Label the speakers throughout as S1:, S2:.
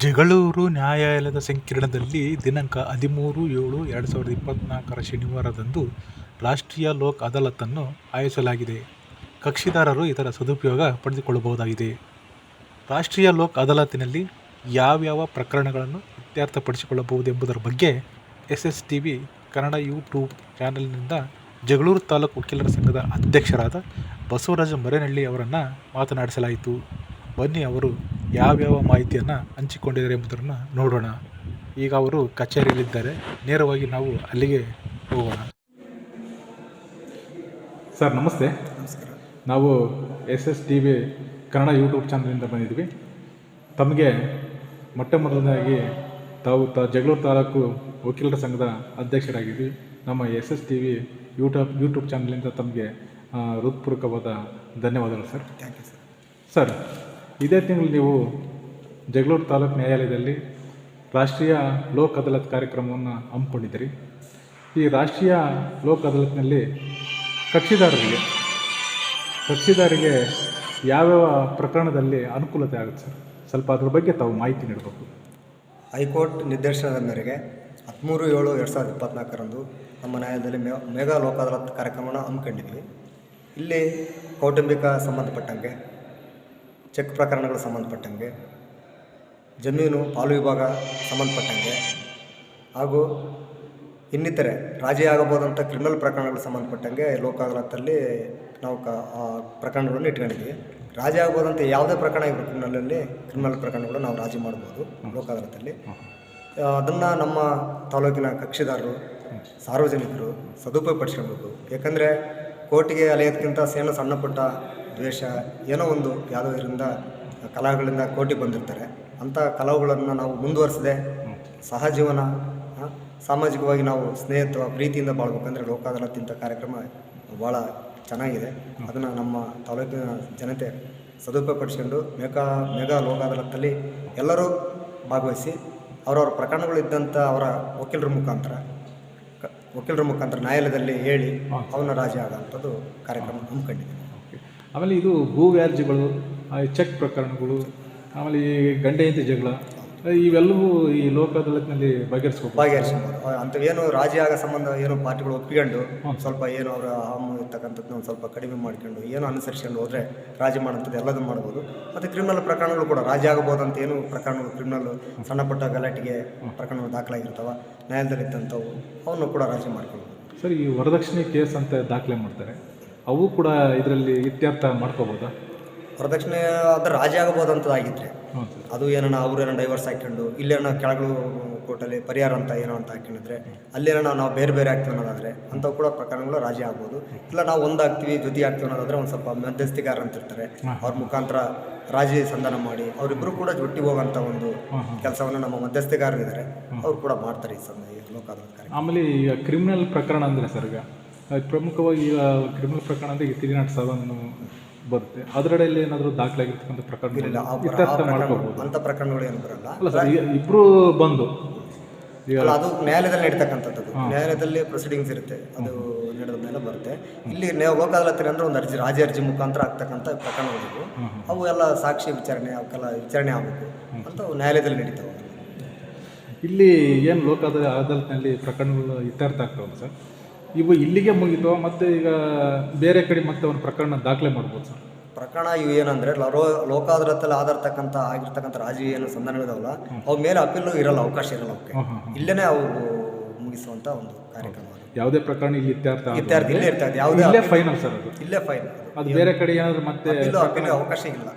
S1: ಜಗಳೂರು ನ್ಯಾಯಾಲಯದ ಸಂಕೀರ್ಣದಲ್ಲಿ ದಿನಾಂಕ 13/7/2024 ಶನಿವಾರದಂದು ರಾಷ್ಟ್ರೀಯ ಲೋಕ್ ಅದಾಲತನ್ನು ಆಯೋಜಿಸಲಾಗಿದೆ. ಕಕ್ಷಿದಾರರು ಇದರ ಸದುಪಯೋಗ ಪಡೆದುಕೊಳ್ಳಬಹುದಾಗಿದೆ. ರಾಷ್ಟ್ರೀಯ ಲೋಕ್ ಅದಾಲತಿನಲ್ಲಿ ಯಾವ್ಯಾವ ಪ್ರಕರಣಗಳನ್ನು ಇತ್ಯರ್ಥಪಡಿಸಿಕೊಳ್ಳಬಹುದೆಂಬುದರ ಬಗ್ಗೆ SSTV ಕನ್ನಡ ಯೂಟ್ಯೂಬ್ ಚಾನೆಲ್ನಿಂದ ಜಗಳೂರು ತಾಲೂಕು ವಕೀಲರ ಸಂಘದ ಅಧ್ಯಕ್ಷರಾದ ಬಸವರಾಜ ಮರೇನಹಳ್ಳಿ ಅವರನ್ನು ಮಾತನಾಡಿಸಲಾಯಿತು. ಬನ್ನಿ ಅವರು ಯಾವ್ಯಾವ ಮಾಹಿತಿಯನ್ನು ಹಂಚಿಕೊಂಡಿದ್ದಾರೆ ಎಂಬುದನ್ನು ನೋಡೋಣ. ಈಗ ಅವರು ಕಚೇರಿಯಲ್ಲಿದ್ದಾರೆ, ನೇರವಾಗಿ ನಾವು ಅಲ್ಲಿಗೆ ಹೋಗೋಣ. ಸರ್ ನಮಸ್ತೆ.
S2: ನಮಸ್ಕಾರ.
S1: ನಾವು SSTV ಕನ್ನಡ ಯೂಟ್ಯೂಬ್ ಚಾನಲಿಂದ ಬಂದಿದ್ವಿ. ತಮಗೆ ಮೊಟ್ಟ ಮೊದಲನೇದಾಗಿ ತಾವು ಜಗಳೂರು ತಾಲೂಕು ವಕೀಲರ ಸಂಘದ ಅಧ್ಯಕ್ಷರಾಗಿದ್ವಿ. ನಮ್ಮ SSTV ಯೂಟ್ಯೂಬ್ ಚಾನಲಿಂದ ತಮಗೆ ಹೃತ್ಪೂರ್ವಕವಾದ ಧನ್ಯವಾದಗಳು sir.
S2: Thank you sir.
S1: Sir, ಇದೇ ತಿಂಗಳು ನೀವು ಜಗಳೂರು ತಾಲೂಕು ನ್ಯಾಯಾಲಯದಲ್ಲಿ ರಾಷ್ಟ್ರೀಯ ಲೋಕ್ ಅದಾಲತ್ ಕಾರ್ಯಕ್ರಮವನ್ನು ಹಮ್ಮಿಕೊಂಡಿದ್ದೀರಿ. ಈ ರಾಷ್ಟ್ರೀಯ ಲೋಕ್ ಅದಾಲತ್ನಲ್ಲಿ ಕಕ್ಷಿದಾರರಿಗೆ ಯಾವ್ಯಾವ ಪ್ರಕರಣದಲ್ಲಿ ಅನುಕೂಲತೆ ಆಗುತ್ತೆ ಸರ್? ಸ್ವಲ್ಪ ಅದ್ರ ಬಗ್ಗೆ ತಾವು ಮಾಹಿತಿ ನೀಡಬೇಕು.
S2: ಹೈಕೋರ್ಟ್ ನಿರ್ದೇಶನದ ಮೇರೆಗೆ 13/7/2024 ನಮ್ಮ ನ್ಯಾಯಾಲಯದಲ್ಲಿ ಮೆಗಾ ಲೋಕ್ ಅದಾಲತ್ ಕಾರ್ಯಕ್ರಮವನ್ನು ಹಮ್ಮಿಕೊಂಡಿದ್ವಿ. ಇಲ್ಲಿ ಕೌಟುಂಬಿಕ ಸಂಬಂಧಪಟ್ಟಂಗೆ, ಚೆಕ್ ಪ್ರಕರಣಗಳು ಸಂಬಂಧಪಟ್ಟಂಗೆ, ಜಮೀನು ಪಾಲು ವಿಭಾಗ ಸಂಬಂಧಪಟ್ಟಂಗೆ ಹಾಗೂ ಇನ್ನಿತರೆ ರಾಜಿ ಆಗಬಹುದಂಥ ಕ್ರಿಮಿನಲ್ ಪ್ರಕರಣಗಳು ಸಂಬಂಧಪಟ್ಟಂಗೆ ಲೋಕ ಅದಾಲತ್ತಲ್ಲಿ ನಾವು ಪ್ರಕರಣಗಳನ್ನು ಇಟ್ಕೊಂಡಿದ್ವಿ. ರಾಜಿ ಆಗ್ಬೋದಂತ ಯಾವುದೇ ಪ್ರಕರಣ ಇರೋ ಕ್ರಿಮಿನಲ್ ಪ್ರಕರಣಗಳು ನಾವು ರಾಜಿ ಮಾಡ್ಬೋದು ಲೋಕ ಅದಾಲತ್ತಲ್ಲಿ. ಅದನ್ನು ನಮ್ಮ ತಾಲೂಕಿನ ಕಕ್ಷಿದಾರರು, ಸಾರ್ವಜನಿಕರು ಸದುಪಯೋಗ ಪಡಿಸ್ಕೊಳ್ಬೇಕು. ಏಕೆಂದರೆ ಕೋರ್ಟಿಗೆ ಅಲೆಯೋದಕ್ಕಿಂತ ಸಣ್ಣ ಪುಟ್ಟ ದ್ವೇಷ ಏನೋ ಒಂದು ಯಾವುದೋ ಇದರಿಂದ ಕಲಹಗಳಿಂದ ಕೋರ್ಟಿಗೆ ಬಂದಿರ್ತಾರೆ. ಅಂಥ ಕಲಹಗಳನ್ನು ನಾವು ಮುಂದುವರಿಸದೆ ಸಹಜೀವನ, ಸಾಮಾಜಿಕವಾಗಿ ನಾವು ಸ್ನೇಹಿತ್ವ ಪ್ರೀತಿಯಿಂದ ಬಾಳ್ಬೇಕಂದ್ರೆ ಲೋಕ ಅದಾಲತ್ ಇಂಥ ಕಾರ್ಯಕ್ರಮ ಭಾಳ ಚೆನ್ನಾಗಿದೆ. ಅದನ್ನು ನಮ್ಮ ತಾಲೂಕಿನ ಜನತೆ ಸದುಪಯೋಗ ಪಡಿಸ್ಕೊಂಡು ಮೆಗಾ ಲೋಕ ಅದಾಲತ್ತಲ್ಲಿ ಎಲ್ಲರೂ ಭಾಗವಹಿಸಿ ಅವರವ್ರ ಪ್ರಕರಣಗಳಿದ್ದಂಥ ಅವರ ವಕೀಲರ ಮುಖಾಂತರ ನ್ಯಾಯಾಲಯದಲ್ಲಿ ಹೇಳಿ ಅವನ್ನ ರಾಜಿ ಆಗೋಂಥದ್ದು ಕಾರ್ಯಕ್ರಮ ಹಮ್ಮಿಕೊಂಡಿದ್ದೀವಿ.
S1: ಆಮೇಲೆ ಇದು ಭೂ ವ್ಯಾಜ್ಯಗಳು, ಚೆಕ್ ಪ್ರಕರಣಗಳು, ಆಮೇಲೆ ಈ ಗಂಡ ಹೆಂಡತಿ ಜಗಳ, ಇವೆಲ್ಲವೂ ಈ ಲೋಕ ಅದಾಲತ್ನಲ್ಲಿ
S2: ಬಗೆಹರಿಸ್ಬೋದು. ಅಂಥವೇನು ರಾಜಿ ಆಗೋ ಸಂಬಂಧ ಏನು ಪಾರ್ಟಿಗಳು ಒಪ್ಪಿಕೊಂಡು ಸ್ವಲ್ಪ ಏನು ಅವರ ಹಾಮು ಇರ್ತಕ್ಕಂಥದ್ದು ಒಂದು ಸ್ವಲ್ಪ ಕಡಿಮೆ ಮಾಡ್ಕೊಂಡು ಏನೋ ಅನುಸರಿಸ್ಕೊಂಡು ಹೋದರೆ ರಾಜಿ ಮಾಡೋಂಥದ್ದು ಎಲ್ಲದೂ ಮಾಡ್ಬೋದು. ಮತ್ತು ಕ್ರಿಮಿನಲ್ ಪ್ರಕರಣಗಳು ಕೂಡ ರಾಜಿ ಆಗಬಹುದಂತ ಏನು ಪ್ರಕರಣಗಳು ಕ್ರಿಮಿನಲ್ ಸಣ್ಣ ಪುಟ್ಟ ಗಲಾಟೆಗೆ ಪ್ರಕರಣಗಳು ದಾಖಲಾಗಿರ್ತಾವೆ ನ್ಯಾಯಾಲಯದಲ್ಲಿದ್ದಂಥವು ಅವನ್ನು ಕೂಡ ರಾಜಿ ಮಾಡ್ಕೊಳ್ಬೋದು.
S1: ಸರ್, ಈ ವರದಕ್ಷಿಣೆ ಕೇಸ್ ಅಂತ ದಾಖಲೆ ಮಾಡ್ತಾರೆ, ಅವು ಕೂಡ ಇದರಲ್ಲಿ ಇತ್ಯರ್ಥ ಮಾಡ್ಕೋಬೋದಾ?
S2: ವರದಕ್ಷಿಣೆ ಅದು ರಾಜಿ ಆಗಬಹುದಂತದಾಗಿದ್ದರೆ ಅದು ಏನೋ ಅವ್ರೇನೋ ಡೈವರ್ಸ್ ಹಾಕ್ಕೊಂಡು ಇಲ್ಲೇನೋ ಕೆಳಗಳು ಕೋರ್ಟಲ್ಲಿ ಪರಿಹಾರ ಅಂತ ಏನೋ ಅಂತ ಹಾಕೊಂಡಿದ್ರೆ ಅಲ್ಲೇನೋ ನಾವು ಬೇರೆ ಆಗ್ತೀವಿ ಅನ್ನೋದಾದರೆ ಅಂಥವು ಕೂಡ ಪ್ರಕರಣಗಳು ರಾಜಿ ಆಗ್ಬೋದು. ಇಲ್ಲ ನಾವು ಒಂದಾಗ್ತೀವಿ ಜೊತೆ ಆಗ್ತೀವಿ ಅನ್ನೋದಾದರೆ ಒಂದು ಸ್ವಲ್ಪ ಮಧ್ಯಸ್ಥಿಗಾರ ಅಂತ ಇರ್ತಾರೆ, ಅವ್ರ ಮುಖಾಂತರ ರಾಜಿ ಸಂಧಾನ ಮಾಡಿ ಅವರಿಬ್ಬರು ಕೂಡ ಒಟ್ಟಿಗೆ ಹೋಗೋಂಥ ಒಂದು ಕೆಲಸವನ್ನು ನಮ್ಮ ಮಧ್ಯಸ್ಥಿಗಾರರಿದ್ದಾರೆ, ಅವ್ರು ಕೂಡ ಮಾಡ್ತಾರೆ ಈ ಲೋಕ ಅದಾಲತ್.
S1: ಆಮೇಲೆ ಈಗ ಕ್ರಿಮಿನಲ್ ಪ್ರಕರಣ ಅಂದರೆ ಸರ್, ಈಗ ಪ್ರಮುಖವಾಗಿ ಈಗ ಕ್ರಿಮಿನಲ್ ಪ್ರಕರಣ ಅಂದರೆ ಈಗ 307 ಬರುತ್ತೆ. ಅದರಲ್ಲಿ ಏನಾದರೂ ದಾಖಲಾಗಿರ್ತಕ್ಕಂಥ ಪ್ರಕರಣ
S2: ಅಂಥ ಪ್ರಕರಣಗಳು ಏನು ಬರಲ್ಲ.
S1: ಅಲ್ಲ ಸರ್, ಇಬ್ಬರು ಬಂದು
S2: ಅದು ನ್ಯಾಯಾಲಯದಲ್ಲಿ ನಡೀತಕ್ಕಂಥದ್ದು, ನ್ಯಾಯಾಲಯದಲ್ಲಿ ಪ್ರೊಸೀಡಿಂಗ್ಸ್ ಇರುತ್ತೆ, ಅದು ನಡೆದ ಮೇಲೆ ಬರುತ್ತೆ. ಇಲ್ಲಿ ಲೋಕ ಅದಾಲತ್ನಲ್ಲಿ ಅಂದರೆ ಒಂದು ರಾಜಿ ಅರ್ಜಿ ಮುಖಾಂತರ ಆಗ್ತಕ್ಕಂಥ ಪ್ರಕರಣಗಳು ಅವು ಎಲ್ಲ ಸಾಕ್ಷಿ ವಿಚಾರಣೆ ಅವಕ್ಕೆಲ್ಲ ವಿಚಾರಣೆ ಆಗಬೇಕು ಅಂತ ನ್ಯಾಯಾಲಯದಲ್ಲಿ ನಡೀತಾವೆ.
S1: ಇಲ್ಲಿ ಏನು ಲೋಕ ಅದಾಲತ್ನಲ್ಲಿ ಪ್ರಕರಣಗಳು ಇತ್ಯರ್ಥ ಆಗ್ತಾವಲ್ಲ ಸರ್, ಇವು ಇಲ್ಲಿಗೆ ಮುಗಿತು ಮತ್ತು ಈಗ ಬೇರೆ ಕಡೆ ಮತ್ತೆ ಒಂದು ಪ್ರಕರಣ ದಾಖಲೆ ಮಾಡ್ಬೋದು ಸರ್?
S2: ಪ್ರಕರಣ ಇವು ಏನಂದರೆ ಲೋಕ ಅದಾಲತ್ತಲ್ಲಿ ಆಗಿರ್ತಕ್ಕಂಥ ರಾಜಿ ಏನು ಸಂಧಾನಗಳಿದಾವಲ್ಲ ಅವು ಮೇಲೆ ಅಪೀಲು ಇರಲ್ಲ, ಅವಕಾಶ ಇರಲ್ಲ ಅವಕ್ಕೆ. ಇಲ್ಲೇ ಅವು ಮುಗಿಸುವಂಥ ಒಂದು ಕಾರ್ಯಕ್ರಮ.
S1: ಯಾವುದೇ ಪ್ರಕರಣ ಇಲ್ಲಿ ಇತ್ಯರ್ಥ
S2: ಇಲ್ಲೇ ಇರ್ತದೆ, ಯಾವುದೇ
S1: ಫೈನಲ್ ಸರ್,
S2: ಇಲ್ಲೇ ಫೈನಲ್.
S1: ಅದು ಬೇರೆ ಕಡೆ ಏನಾದರೂ ಮತ್ತೆ
S2: ಅಪೀಲಿಗೆ ಅವಕಾಶ ಇಲ್ಲ,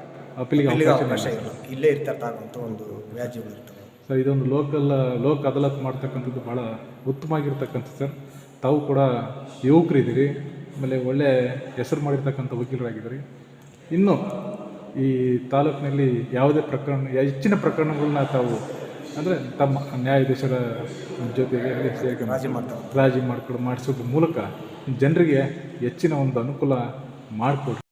S2: ಅವಕಾಶ ಇಲ್ಲ, ಇಲ್ಲೇ ಇತ್ಯರ್ಥ ಆಗುವಂಥ ಒಂದು ವ್ಯಾಜ್ಯಗಳು ಇರ್ತವೆ.
S1: ಸರ್, ಇದೊಂದು ಲೋಕ ಅದಾಲತ್ ಮಾಡ್ತಕ್ಕಂಥದ್ದು ಭಾಳ ಉತ್ತಮವಾಗಿರ್ತಕ್ಕಂಥ ಸರ್. ತಾವು ಕೂಡ ಯುವಕರಿದ್ದೀರಿ, ಆಮೇಲೆ ಒಳ್ಳೆ ಹೆಸರು ಮಾಡಿರ್ತಕ್ಕಂಥ ವಕೀಲರಾಗಿದ್ದೀರಿ. ಇನ್ನು ಈ ತಾಲೂಕಿನಲ್ಲಿ ಯಾವುದೇ ಪ್ರಕರಣ, ಹೆಚ್ಚಿನ ಪ್ರಕರಣಗಳನ್ನ ತಾವು ಅಂದರೆ ತಮ್ಮ ನ್ಯಾಯಾಧೀಶರ ಜೊತೆಗೆ ರಾಜಿ ಮಾಡಿಸೋದ್ರ ಮೂಲಕ ಜನರಿಗೆ ಹೆಚ್ಚಿನ ಒಂದು ಅನುಕೂಲ ಮಾಡಿಕೊಡ್ರಿ.